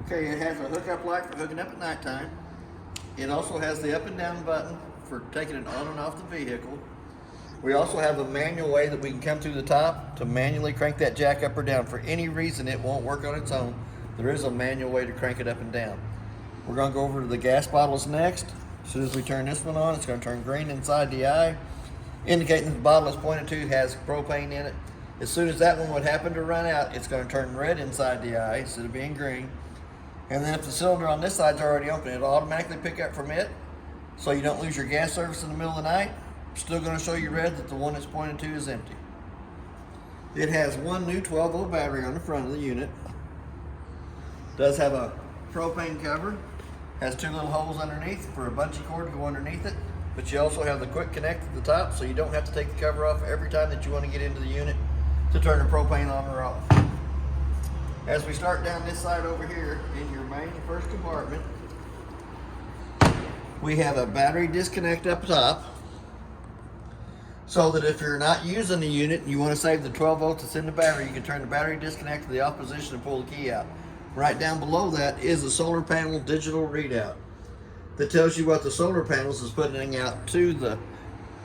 Okay, it has a hookup light for hooking up at nighttime. It also has the up and down button for taking it on and off the vehicle. We also have a manual way that we can come to the top to manually crank that jack up or down. For any reason it won't work on its own, there is a manual way to crank it up and down. We're going to go over to the gas bottles next. As soon as we turn this one on, it's going to turn green inside the eye, indicating the bottle it's pointed to has propane in it. As soon as that one would happen to run out, it's going to turn red inside the eye instead of being green. And then if the cylinder on this side's already open, it'll automatically pick up from it, so you don't lose your gas service in the middle of the night. Still going to show you red that the one it's pointed to is empty. It has one new 12-volt battery on the front of the unit. Does have a propane cover. Has two little holes underneath for a bungee cord to go underneath it. But you also have the quick connect at the top, so you don't have to take the cover off every time that you want to get into the unit to turn the propane on or off. As we start down this side over here in your main first compartment, we have a battery disconnect up top, so that if you're not using the unit and you want to save the 12 volts that's in the battery, you can turn the battery disconnect to the off position and pull the key out. Right down below that is a solar panel digital readout that tells you what the solar panels is putting out to the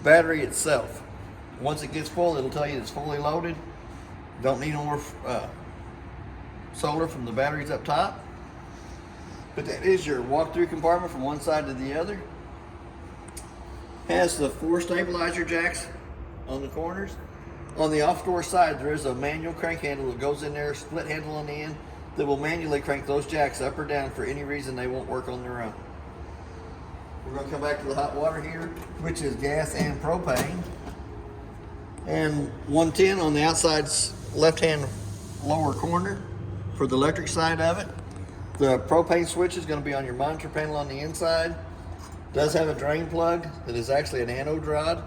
battery itself. Once it gets full, it'll tell you it's fully loaded. Don't need no more solar from the batteries up top. But that is your walk-through compartment from one side to the other. Has the 4 stabilizer jacks on the corners. On the off-door side, there is a manual crank handle that goes in there, split handle on the end, that will manually crank those jacks up or down for any reason they won't work on their own. We're going to come back to the hot water heater, which is gas and propane. And 110 on the outside left-hand lower corner for the electric side of it. The propane switch is going to be on your monitor panel on the inside. Does have a drain plug that is actually an anode rod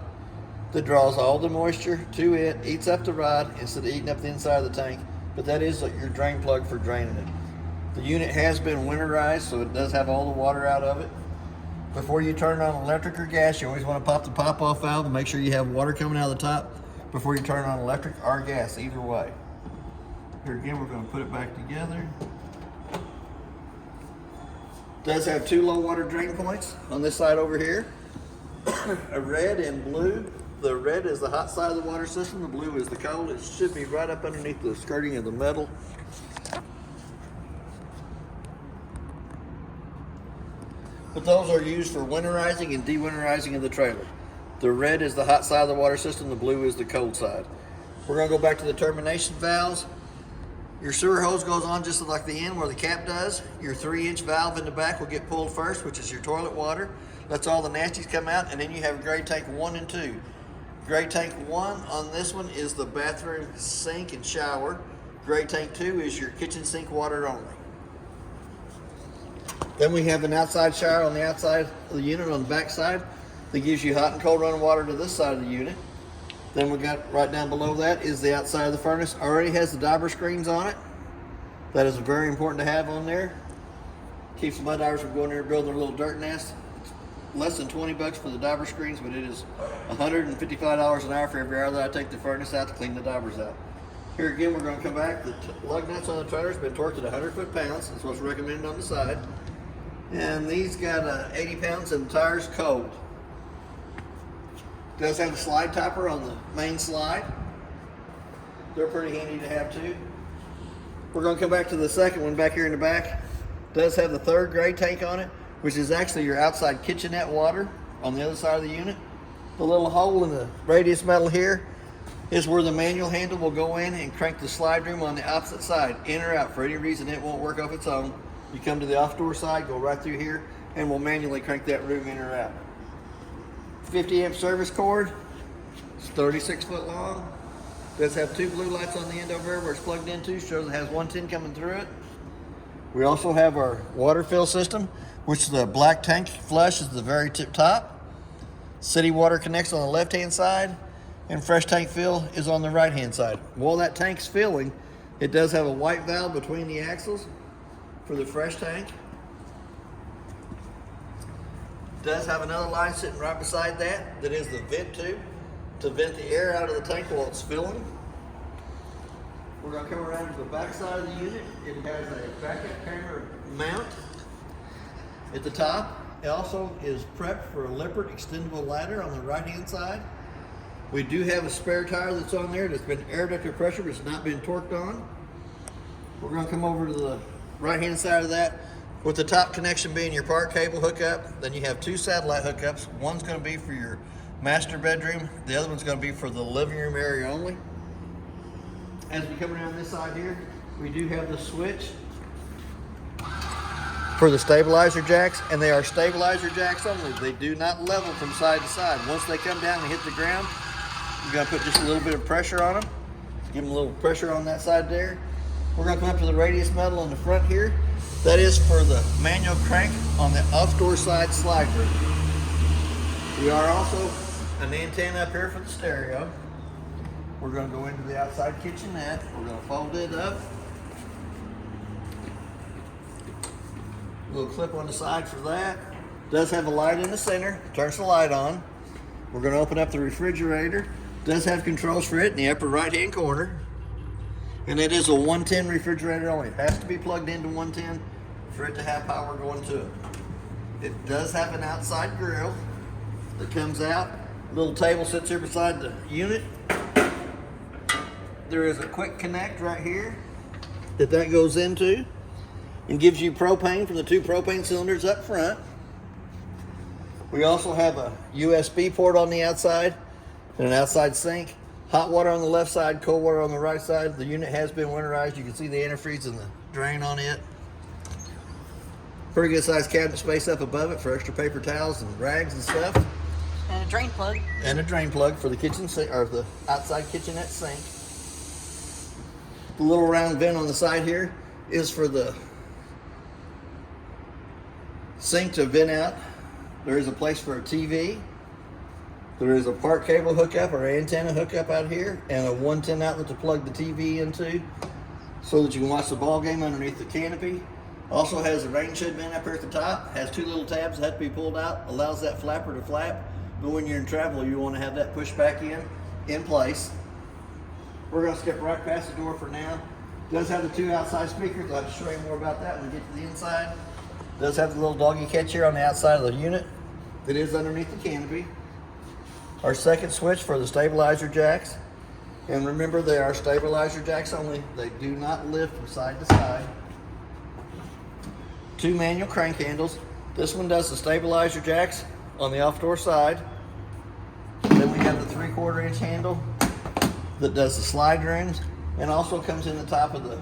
that draws all the moisture to it, eats up the rod instead of eating up the inside of the tank. But that is your drain plug for draining it. The unit has been winterized, so it does have all the water out of it. Before you turn on electric or gas, you always want to pop the pop-off valve and make sure you have water coming out of the top before you turn on electric or gas, either way. Here again, we're going to put it back together. Does have 2 low water drain points on this side over here. A red and blue. The red is the hot side of the water system. The blue is the cold. It should be right up underneath the skirting of the metal. But those are used for winterizing and dewinterizing of the trailer. The red is the hot side of the water system. The blue is the cold side. We're going to go back to the termination valves. Your sewer hose goes on just like the end where the cap does. Your 3-inch valve in the back will get pulled first, which is your toilet water. Lets all the nasties come out, and then you have gray tank 1 and 2. Gray tank 1 on this one is the bathroom sink and shower. Gray tank 2 is your kitchen sink water only. Then we have an outside shower on the outside of the unit on the back side that gives you hot and cold running water to this side of the unit. Then we got right down below that is the outside of the furnace. Already has the diver screens on it. That is very important to have on there. Keeps the mud divers from going there and building a little dirt nest. It's less than 20 bucks for the diver screens, but it is $155 an hour for every hour that I take the furnace out to clean the divers out. Here again, we're going to come back. The lug nuts on the trailer has been torqued at 100 foot-pounds. That's what's recommended on the side. And these got 80 pounds and the tires cold. Does have a slide topper on the main slide. They're pretty handy to have too. We're going to come back to the second one back here in the back. Does have the 3rd gray tank on it, which is actually your outside kitchenette water on the other side of the unit. The little hole in the radius metal here is where the manual handle will go in and crank the slide room on the opposite side, in or out. For any reason it won't work off its own, you come to the off-door side, go right through here, and we'll manually crank that room in or out. 50 amp service cord. It's 36 foot long. Does have 2 blue lights on the end over there where it's plugged into. Shows it has 110 coming through it. We also have our water fill system, which the black tank flush is the very tip top. City water connects on the left hand side, and fresh tank fill is on the right hand side. While that tank's filling, it does have a white valve between the axles for the fresh tank. Does have another line sitting right beside that that is the vent tube to vent the air out of the tank while it's filling. We're going to come around to the back side of the unit. It has a backup camera mount at the top. It also is prepped for a Lippert extendable ladder on the right-hand side. We do have a spare tire that's on there that's been air ducted pressure, but it's not been torqued on. We're going to come over to the right-hand side of that, with the top connection being your park cable hookup. Then you have two satellite hookups. One's going to be for your master bedroom. The other one's going to be for the living room area only. As we come around this side here, we do have the switch for the stabilizer jacks, and they are stabilizer jacks only. They do not level from side to side. Once they come down and hit the ground, you got to put just a little bit of pressure on them. Give them a little pressure on that side there. We're going to come up to the radius metal on the front here. That is for the manual crank on the off-door side slide ring. We are also an antenna up here for the stereo. We're going to go into the outside kitchenette. We're going to fold it up. A little clip on the side for that. Does have a light in the center. Turns the light on. We're going to open up the refrigerator. Does have controls for it in the upper right-hand corner. And it is a 110 refrigerator only. It has to be plugged into 110 for it to have power going to it. It does have an outside grill that comes out. A little table sits here beside the unit. There is a quick connect right here that goes into and gives you propane from the two propane cylinders up front. We also have a USB port on the outside and an outside sink. Hot water on the left side, cold water on the right side. The unit has been winterized. You can see the antifreeze and the drain on it. Pretty good sized cabinet space up above it for extra paper towels and rags and stuff. And a drain plug. And a drain plug for the kitchen sink, or the outside kitchenette sink. The little round vent on the side here is for the sink to vent out. There is a place for a TV. There is a park cable hookup or antenna hookup out here, and a 110 outlet to plug the TV into so that you can watch the ball game underneath the canopy. Also has a rain shed vent up here at the top. Has two little tabs that have to be pulled out. Allows that flapper to flap. But when you're in travel, you want to have that pushed back in place. We're going to skip right past the door for now. Does have the two outside speakers. I'll have to show you more about that when we get to the inside. Does have the little doggy catch here on the outside of the unit. It is underneath the canopy. Our second switch for the stabilizer jacks. And remember, they are stabilizer jacks only. They do not lift from side to side. Two manual crank handles. This one does the stabilizer jacks on the off-door side. Then we have the 3/4 inch handle that does the slide rings, and also comes in the top of the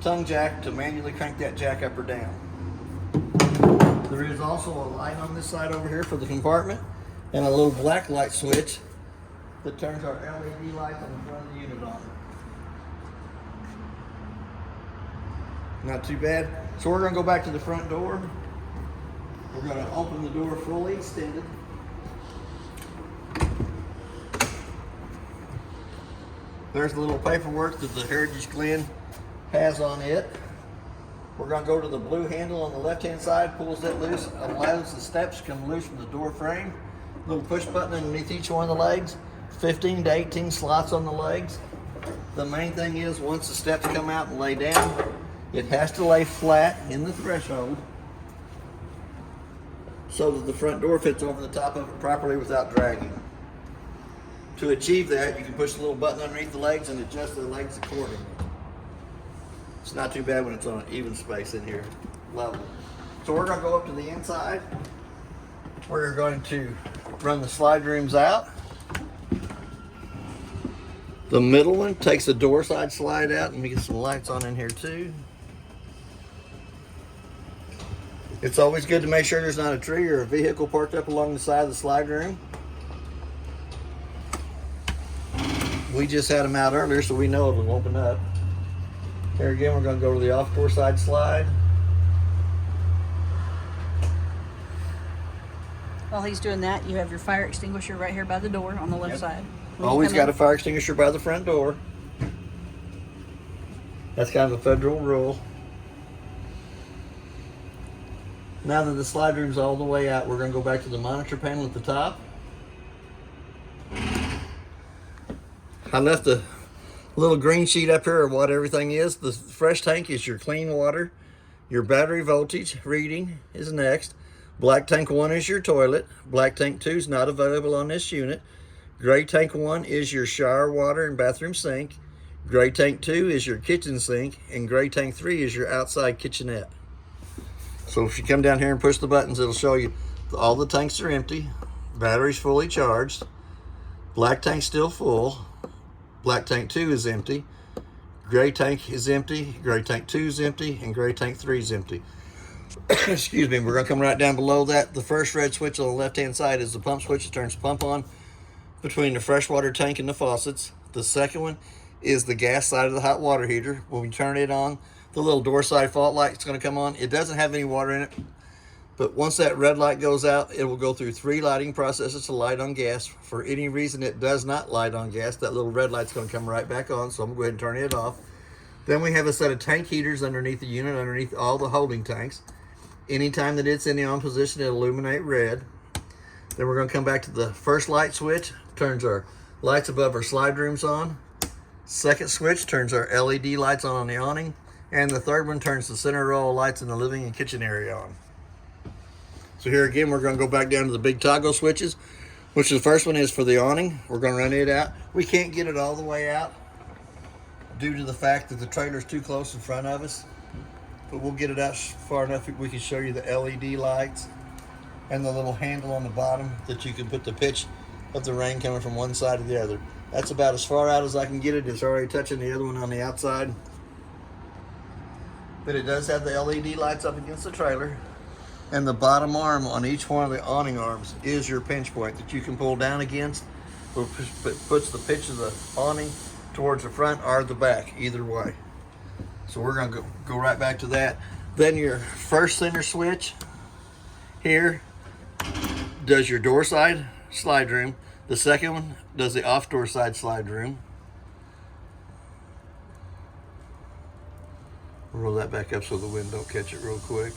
tongue jack to manually crank that jack up or down. There is also a light on this side over here for the compartment, and a little black light switch that turns our LED lights on the front of the unit on. Not too bad. So we're going to go back to the front door. We're going to open the door fully extended. There's the little paperwork that the Heritage Glen has on it. We're going to go to the blue handle on the left-hand side, pulls that loose, allows the steps to come loose from the door frame. Little push button underneath each one of the legs, 15 to 18 slots on the legs. The main thing is, once the steps come out and lay down, it has to lay flat in the threshold so that the front door fits over the top of it properly without dragging. To achieve that, you can push the little button underneath the legs and adjust the legs accordingly. It's not too bad when it's on an even space in here, level. So we're going to go up to the inside. We're going to run the slide rooms out. The middle one takes the door side slide out, and we get some lights on in here too. It's always good to make sure there's not a tree or a vehicle parked up along the side of the slide room. We just had them out earlier, so we know it'll open up. Here again, we're going to go to the off-door side slide. While he's doing that, you have your fire extinguisher right here by the door on the left side. Always got a fire extinguisher by the front door. That's kind of a federal rule. Now that the slide room's all the way out, we're going to go back to the monitor panel at the top. I left a Little green sheet up here of what everything is. The fresh tank is your clean water. Your battery voltage reading is next. Black tank 1 is your toilet. Black tank 2 is not available on this unit. Gray tank 1 is your shower water and bathroom sink. Gray tank 2 is your kitchen sink. And gray tank 3 is your outside kitchenette. So if you come down here and push the buttons, it'll show you all the tanks are empty. Battery's fully charged. Black tank's still full. Black tank 2 is empty. Gray tank is empty. Gray tank 2 is empty. And gray tank 3 is empty. Excuse me, we're going to come right down below that. The first red switch on the left-hand side is the pump switch. It turns the pump on between the freshwater tank and the faucets. The second one is the gas side of the hot water heater. When we turn it on, the little door side fault light is going to come on. It doesn't have any water in it, but once that red light goes out, it will go through 3 lighting processes to light on gas. For any reason it does not light on gas, that little red light's going to come right back on, so I'm going to go ahead and turn it off. Then we have a set of tank heaters underneath the unit, underneath all the holding tanks. Anytime that it's in the on position, it'll illuminate red. Then we're going to come back to the first light switch, turns our lights above our slide rooms on. Second switch turns our LED lights on the awning. And the third one turns the center row of lights in the living and kitchen area on. So here again, we're going to go back down to the big toggle switches, which the first one is for the awning. We're going to run it out. We can't get it all the way out due to the fact that the trailer's too close in front of us. But we'll get it out far enough we can show you the LED lights and the little handle on the bottom that you can put the pitch of the rain coming from one side to the other. That's about as far out as I can get it. It's already touching the other one on the outside. But it does have the LED lights up against the trailer. And the bottom arm on each one of the awning arms is your pinch point that you can pull down against, which puts the pitch of the awning towards the front or the back, either way. So we're going to go right back to that. Then your first center switch here does your door side slide room. The second one does the off door side slide room. Roll that back up so the wind don't catch it real quick.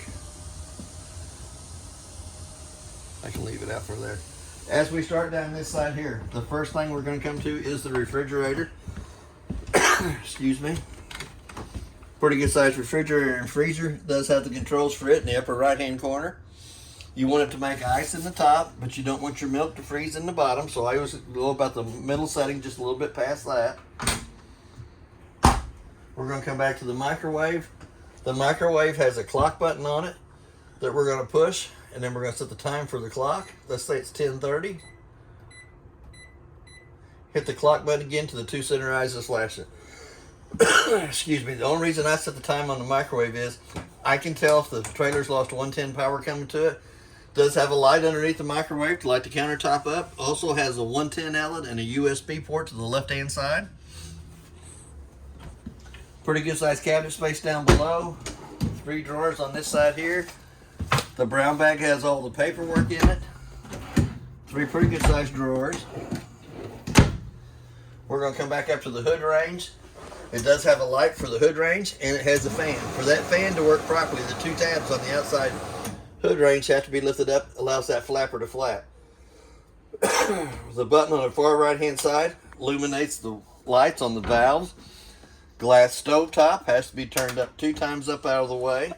I can leave it out for there. As we start down this side here, the first thing we're going to come to is the refrigerator. Excuse me. Pretty good sized refrigerator and freezer. It does have the controls for it in the upper right hand corner. You want it to make ice in the top, but you don't want your milk to freeze in the bottom, so I always go about the middle setting, just a little bit past that. We're going to come back to the microwave. The microwave has a clock button on it that we're going to push, and then we're going to set the time for the clock. Let's say it's 10:30. Hit the clock button again to the 2 center eyes to flash it. Excuse me. The only reason I set the time on the microwave is I can tell if the trailer's lost 110 power coming to it. Does have a light underneath the microwave to light the countertop up. Also has a 110 outlet and a USB port to the left-hand side. Pretty good sized cabinet space down below. 3 drawers on this side here. The brown bag has all the paperwork in it. 3 pretty good sized drawers. We're going to come back up to the hood range. It does have a light for the hood range, and it has a fan. For that fan to work properly, the 2 tabs on the outside hood range have to be lifted up, allows that flapper to flap. The button on the far right hand side illuminates the lights on the valves. Glass stove top has to be turned up 2 times up out of the way.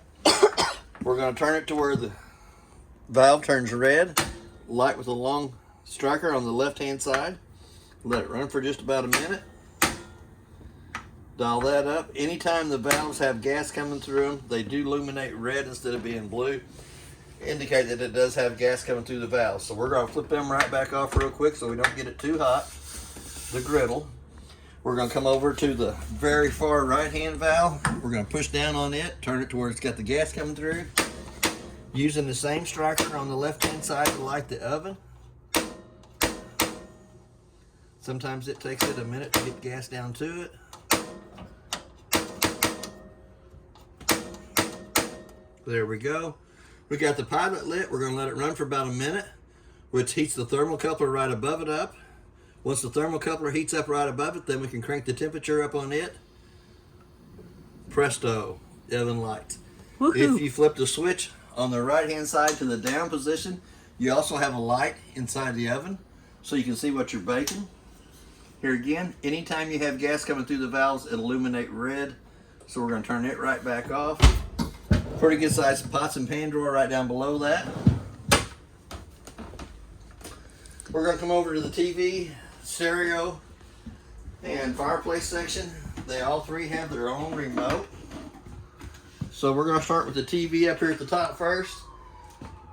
We're going to turn it to where the valve turns red. Light with a long striker on the left hand side. Let it run for just about a minute. Dial that up. Anytime the valves have gas coming through them, they do illuminate red instead of being blue. Indicate that it does have gas coming through the valves. So we're going to flip them right back off real quick so we don't get it too hot. The griddle. We're going to come over to the very far right hand valve. We're going to push down on it, turn it to where it's got the gas coming through. Using the same striker on the left hand side to light the oven. Sometimes it takes it a minute to get gas down to it. There we go. We got the pilot lit. We're going to let it run for about a minute, which heats the thermocoupler right above it up. Once the thermocoupler heats up right above it, then we can crank the temperature up on it. Presto, oven lights. Woohoo. If you flip the switch on the right hand side to the down position, you also have a light inside the oven so you can see what you're baking. Here again, anytime you have gas coming through the valves, it'll illuminate red. So we're going to turn it right back off. Pretty good sized pots and pan drawer right down below that. We're going to come over to the TV, stereo, and fireplace section. They all three have their own remote. So we're going to start with the TV up here at the top first.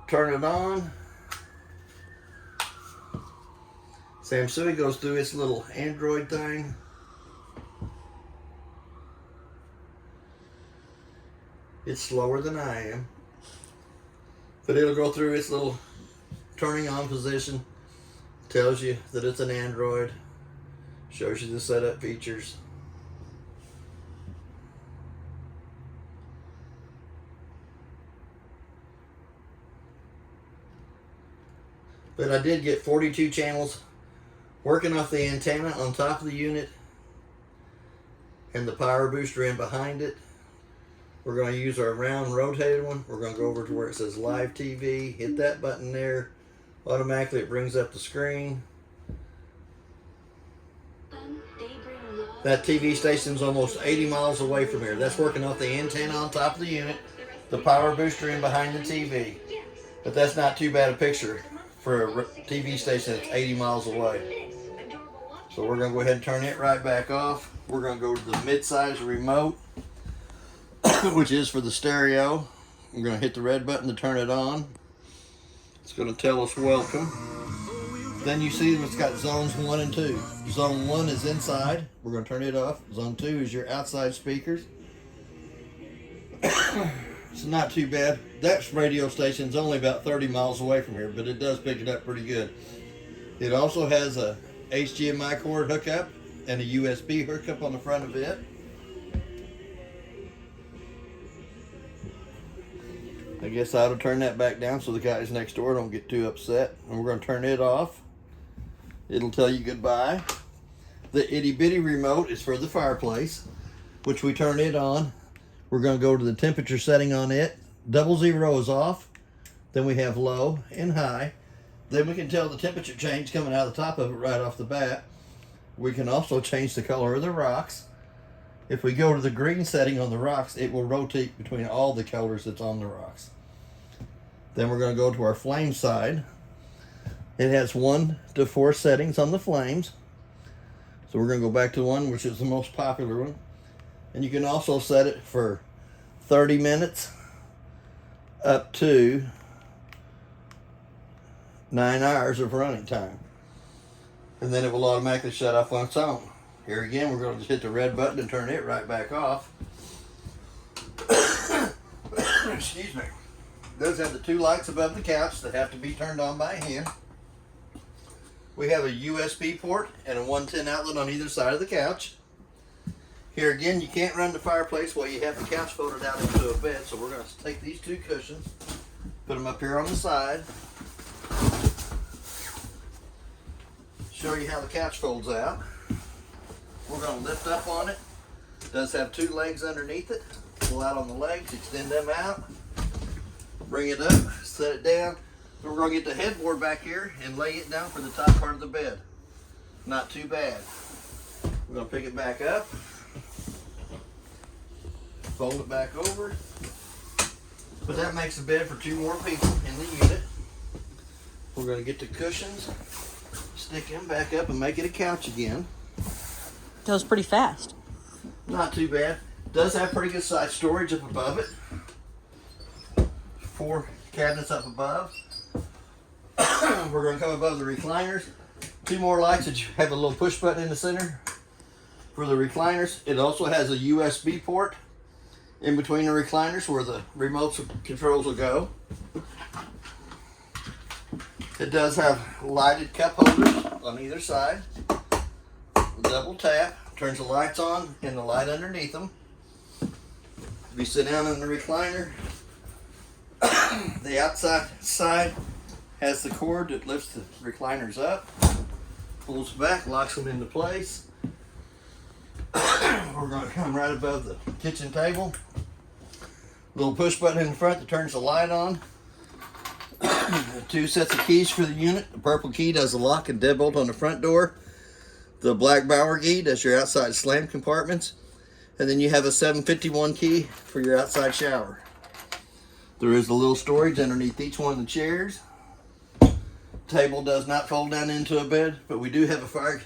Turn it on. Samsung goes through its little Android thing. It's slower than I am, but it'll go through its little turning on position. Tells you that it's an Android. Shows you the setup features. But I did get 42 channels working off the antenna on top of the unit and the power booster in behind it. We're going to use our round rotated one. We're going to go over to where it says live TV, hit that button there. Automatically it brings up the screen. That TV station's almost 80 miles away from here. That's working off the antenna on top of the unit, the power booster in behind the TV. But that's not too bad a picture for a TV station that's 80 miles away. So we're going to go ahead and turn it right back off. We're going to go to the mid-size remote, which is for the stereo. We're going to hit the red button to turn it on. It's going to tell us welcome. Then you see it's got zones 1 and 2. Zone 1 is inside. We're going to turn it off. Zone 2 is your outside speakers. It's not too bad. That radio station's only about 30 miles away from here, but it does pick it up pretty good. It also has a HDMI cord hookup and a USB hookup on the front of it. I guess I ought to turn that back down so the guys next door don't get too upset. And we're going to turn it off. It'll tell you goodbye. The itty bitty remote is for the fireplace, which we turn it on. We're going to go to the temperature setting on it. 00 is off. Then we have low and high. Then we can tell the temperature change coming out of the top of it right off the bat. We can also change the color of the rocks. If we go to the green setting on the rocks, it will rotate between all the colors that's on the rocks. Then we're going to go to our flame side. It has 1 to 4 settings on the flames. So we're going to go back to 1, which is the most popular one. And you can also set it for 30 minutes up to 9 hours of running time. And then it will automatically shut off on its own. Here again, we're going to just hit the red button and turn it right back off. Excuse me. It does have the 2 lights above the couch that have to be turned on by hand. We have a USB port and a 110 outlet on either side of the couch. Here again, you can't run the fireplace while you have the couch folded out into a bed, so we're going to take these 2 cushions, put them up here on the side, show you how the couch folds out. We're going to lift up on it. It does have 2 legs underneath it. Pull out on the legs, extend them out, bring it up, set it down. So we're going to get the headboard back here and lay it down for the top part of the bed. Not too bad. We're going to pick it back up, fold it back over. But that makes a bed for 2 more people in the unit. We're going to get the cushions, stick them back up and make it a couch again. That was pretty fast. Not too bad. Does have pretty good size storage up above it. 4 cabinets up above. We're going to come above the recliners. 2 more lights that you have a little push button in the center for the recliners. It also has a USB port in between the recliners where the remote controls will go. It does have lighted cup holders on either side. Double tap, turns the lights on and the light underneath them. If you sit down in the recliner, the outside side has the cord that lifts the recliners up, pulls back, locks them into place. We're going to come right above the kitchen table. Little push button in the front that turns the light on. 2 sets of keys for the unit. The purple key does the lock and deadbolt on the front door. The black Bauer key, that's your outside slam compartments. And then you have a 751 key for your outside shower. There is a little storage underneath each one of the chairs. Table does not fold down into a bed, but we do have a fire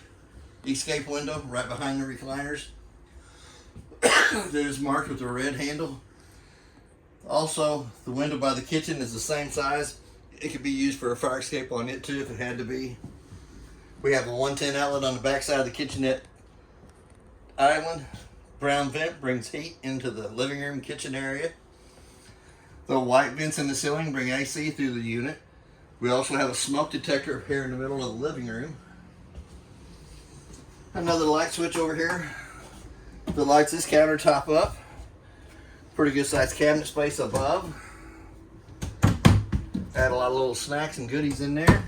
escape window right behind the recliners. That is marked with a red handle. Also, the window by the kitchen is the same size. It could be used for a fire escape on it too if it had to be. We have a 110 outlet on the back side of the kitchenette island. Brown vent brings heat into the living room kitchen area. The white vents in the ceiling bring AC through the unit. We also have a smoke detector here in the middle of the living room. Another light switch over here that lights this countertop up. Pretty good sized cabinet space above. Add a lot of little snacks and goodies in there.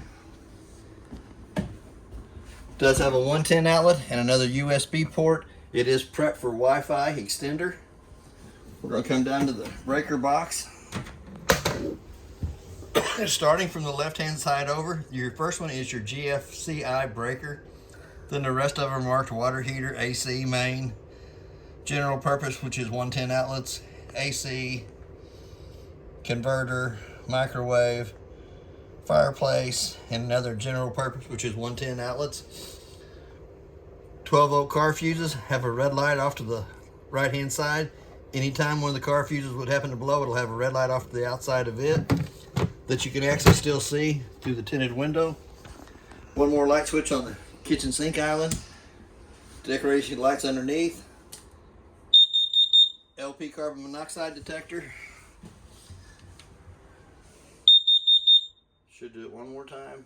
Does have a 110 outlet and another USB port. It is prepped for Wi-Fi extender. We're going to come down to the breaker box. Starting from the left-hand side over, your first one is your GFCI breaker. Then the rest of them are marked water heater, AC, main, general purpose, which is 110 outlets, AC, converter, microwave, fireplace, and another general purpose, which is 110 outlets. 12-volt car fuses have a red light off to the right-hand side. Anytime one of the car fuses would happen to blow, it'll have a red light off to the outside of it that you can actually still see through the tinted window. One more light switch on the kitchen sink island. Decoration lights underneath. LP carbon monoxide detector. Should do it one more time.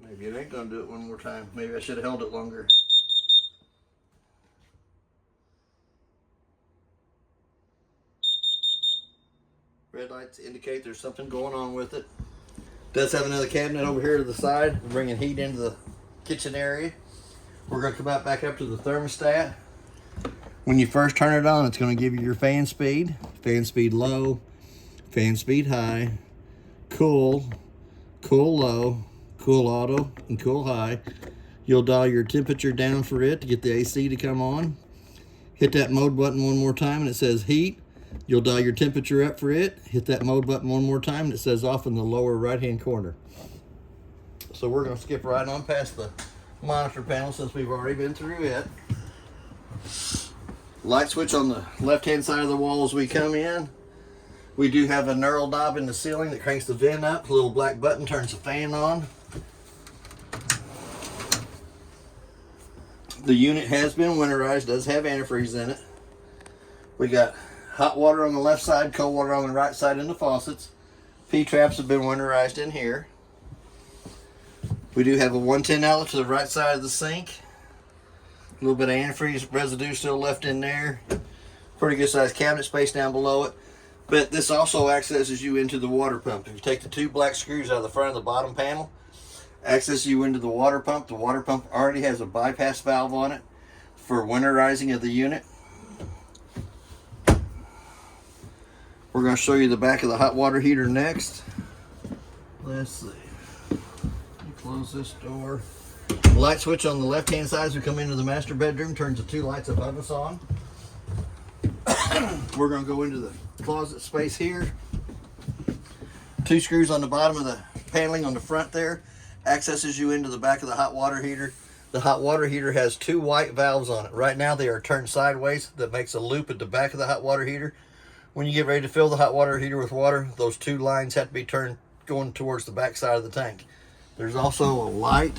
Maybe it ain't gonna do it one more time. Maybe I should have held it longer. Red lights indicate there's something going on with it. Does have another cabinet over here to the side, bringing heat into the kitchen area. We're going to come out back up to the thermostat. When you first turn it on, it's going to give you your fan speed low, fan speed high, cool, cool low, cool auto, and cool high. You'll dial your temperature down for it to get the AC to come on. Hit that mode button one more time and it says heat. You'll dial your temperature up for it. Hit that mode button one more time and it says off in the lower right hand corner. So we're going to skip right on past the monitor panel since we've already been through it. Light switch on the left hand side of the wall as we come in. We do have a knurl knob in the ceiling that cranks the vent up. A little black button turns the fan on. The unit has been winterized, does have antifreeze in it. We got hot water on the left side, cold water on the right side in the faucets. P-traps have been winterized in here. We do have a 110 outlet to the right side of the sink. A little bit of antifreeze residue still left in there. Pretty good sized cabinet space down below it. But this also accesses you into the water pump. If you take the two black screws out of the front of the bottom panel, access you into the water pump. The water pump already has a bypass valve on it for winterizing of the unit. We're going to show you the back of the hot water heater next. Let's see. Let me close this door. The light switch on the left hand side as we come into the master bedroom turns the two lights above us on. We're going to go into the closet space here. Two screws on the bottom of the paneling on the front there accesses you into the back of the hot water heater. The hot water heater has two white valves on it. Right now they are turned sideways. That makes a loop at the back of the hot water heater. When you get ready to fill the hot water heater with water, those two lines have to be turned going towards the back side of the tank. There's also a light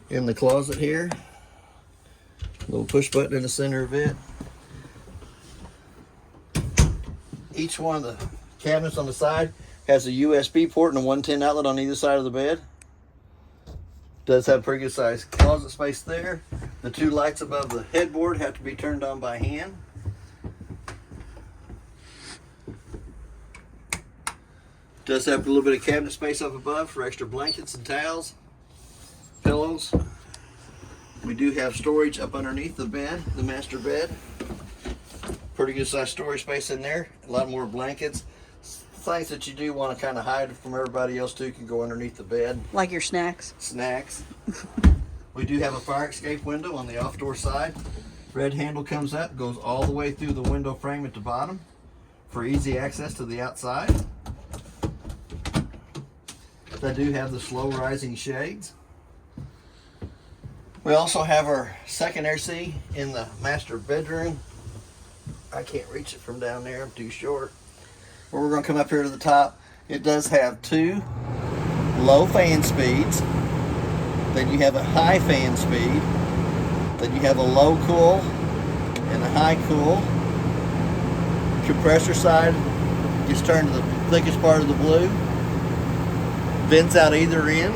in the closet here. A little push button in the center of it. Each one of the cabinets on the side has a USB port and a 110 outlet on either side of the bed. Does have pretty good sized closet space there. The two lights above the headboard have to be turned on by hand. Does have a little bit of cabinet space up above for extra blankets and towels, pillows. We do have storage up underneath the bed, the master bed. Pretty good sized storage space in there. A lot more blankets, things that you do want to kind of hide from everybody else too can go underneath the bed. Like your snacks. Snacks. We do have a fire escape window on the off-door side. Red handle comes up, goes all the way through the window frame at the bottom for easy access to the outside. They do have the slow rising shades. We also have our second AC in the master bedroom. I can't reach it from down there, I'm too short. But we're going to come up here to the top. It does have 2 low fan speeds. Then you have a high fan speed. Then you have a low cool and a high cool. Compressor side gets turned to the thickest part of the blue. Vents out either end.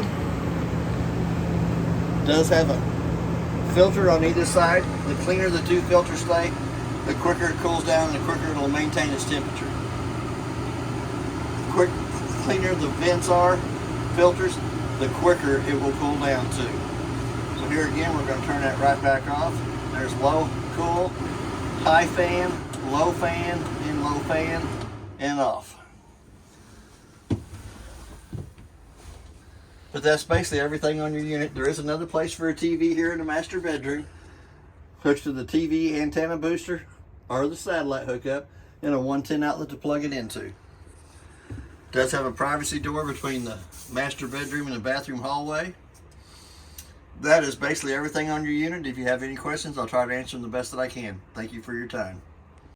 Does have a filter on either side. The cleaner the 2 filters stay, the quicker it cools down and the quicker it'll maintain its temperature. The cleaner the vents are, filters, the quicker it will cool down too. So here again, we're going to turn that right back off. There's low, cool, high fan, in low fan, and off. But that's basically everything on your unit. There is another place for a TV here in the master bedroom. Hooks to the TV antenna booster or the satellite hookup and a 110 outlet to plug it into. Does have a privacy door between the master bedroom and the bathroom hallway. That is basically everything on your unit. If you have any questions, I'll try to answer them the best that I can. Thank you for your time.